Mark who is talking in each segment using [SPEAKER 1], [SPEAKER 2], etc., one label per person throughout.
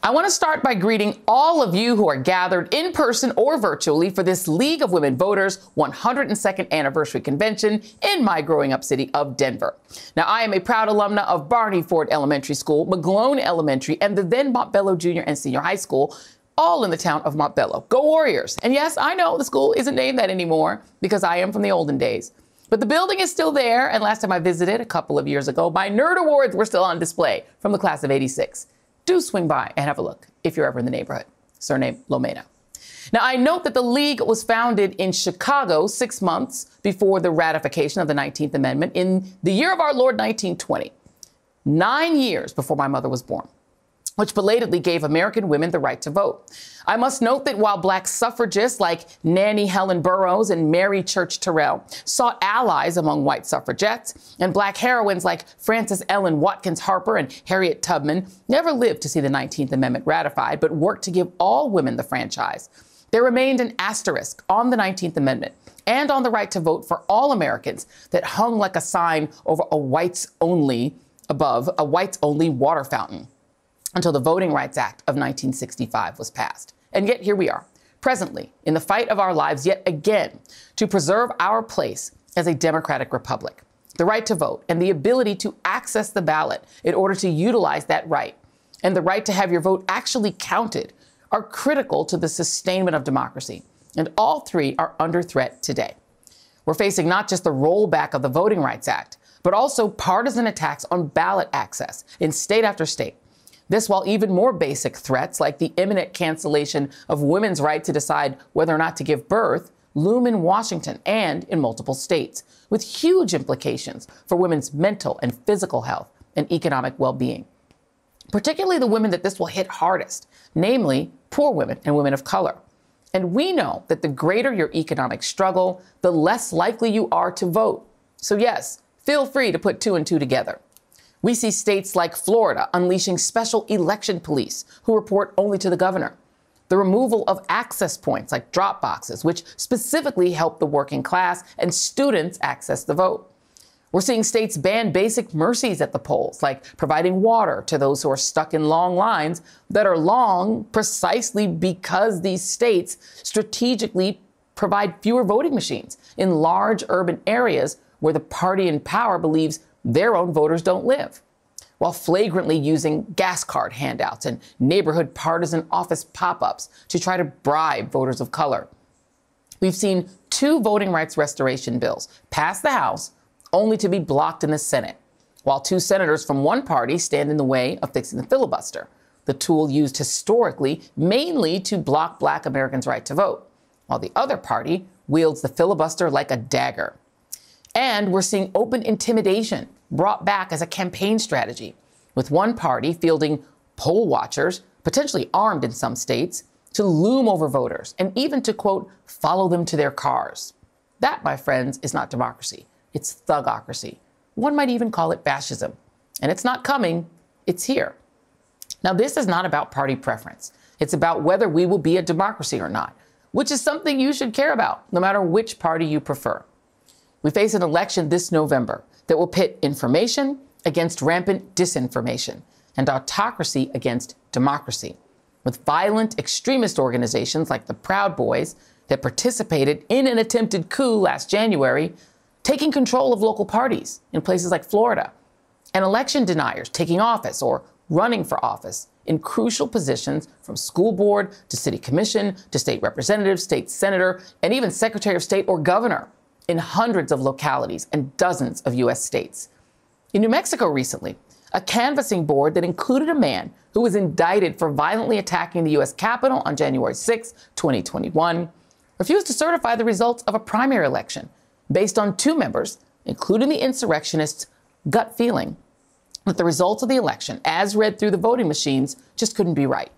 [SPEAKER 1] I want to start by greeting all of you who are gathered in person or virtually for this League of Women Voters 102nd Anniversary Convention in my growing up city of Denver. Now, I am a proud alumna of Barney Ford Elementary School, McGlone Elementary, and the then Montbello Junior and Senior High School, all in the town of Montbello. Go Warriors! And yes, I know the school isn't named that anymore because I am from the olden days. But the building is still there, and last time I visited a couple of years ago, my Nerd Awards were still on display from the class of '86. Do swing by and have a look if you're ever in the neighborhood. Surname Lomena. Now, I note that the League was founded in Chicago 6 months before the ratification of the 19th Amendment in the year of our Lord 1920, 9 years before my mother was born, which belatedly gave American women the right to vote. I must note that while black suffragists like Nannie Helen Burroughs and Mary Church Terrell sought allies among white suffragettes, and black heroines like Frances Ellen Watkins Harper and Harriet Tubman never lived to see the 19th Amendment ratified, but worked to give all women the franchise, there remained an asterisk on the 19th Amendment and on the right to vote for all Americans that hung like a sign over a whites-only water fountain until the Voting Rights Act of 1965 was passed. And yet here we are, presently, in the fight of our lives yet again to preserve our place as a democratic republic. The right to vote and the ability to access the ballot in order to utilize that right, and the right to have your vote actually counted, are critical to the sustainment of democracy. And all three are under threat today. We're facing not just the rollback of the Voting Rights Act, but also partisan attacks on ballot access in state after state. This while even more basic threats like the imminent cancellation of women's right to decide whether or not to give birth loom in Washington and in multiple states, with huge implications for women's mental and physical health and economic well-being. Particularly the women that this will hit hardest, namely poor women and women of color. And we know that the greater your economic struggle, the less likely you are to vote. So yes, feel free to put two and two together. We see states like Florida unleashing special election police who report only to the governor. The removal of access points like drop boxes, which specifically help the working class and students access the vote. We're seeing states ban basic mercies at the polls, like providing water to those who are stuck in long lines that are long precisely because these states strategically provide fewer voting machines in large urban areas where the party in power believes their own voters don't live, while flagrantly using gas card handouts and neighborhood partisan office pop-ups to try to bribe voters of color. We've seen 2 voting rights restoration bills pass the House only to be blocked in the Senate, while 2 senators from one party stand in the way of fixing the filibuster, the tool used historically mainly to block black Americans' right to vote, while the other party wields the filibuster like a dagger. And we're seeing open intimidation brought back as a campaign strategy, with one party fielding poll watchers, potentially armed in some states, to loom over voters and even to, quote, follow them to their cars. That, my friends, is not democracy. It's thugocracy. One might even call it fascism. And it's not coming, it's here. Now, this is not about party preference. It's about whether we will be a democracy or not, which is something you should care about, no matter which party you prefer. We face an election this November that will pit information against rampant disinformation and autocracy against democracy, with violent extremist organizations like the Proud Boys that participated in an attempted coup last January taking control of local parties in places like Florida, and election deniers taking office or running for office in crucial positions from school board to city commission to state representative, state senator, and even secretary of state or governor in hundreds of localities and dozens of U.S. states. In New Mexico recently, a canvassing board that included a man who was indicted for violently attacking the U.S. Capitol on January 6, 2021, refused to certify the results of a primary election based on 2 members, including the insurrectionists' gut feeling that the results of the election, as read through the voting machines, just couldn't be right.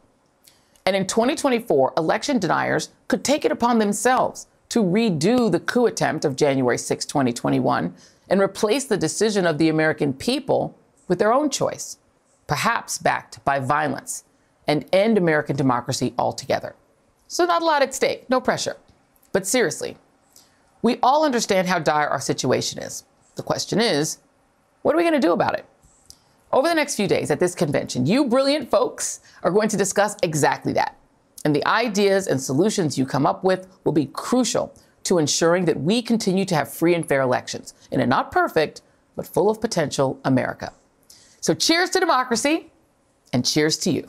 [SPEAKER 1] And in 2024, election deniers could take it upon themselves to redo the coup attempt of January 6, 2021, and replace the decision of the American people with their own choice, perhaps backed by violence, and end American democracy altogether. So not a lot at stake, no pressure. But seriously, we all understand how dire our situation is. The question is, what are we going to do about it? Over the next few days at this convention, you brilliant folks are going to discuss exactly that. And the ideas and solutions you come up with will be crucial to ensuring that we continue to have free and fair elections in a not perfect, but full of potential America. So cheers to democracy and cheers to you.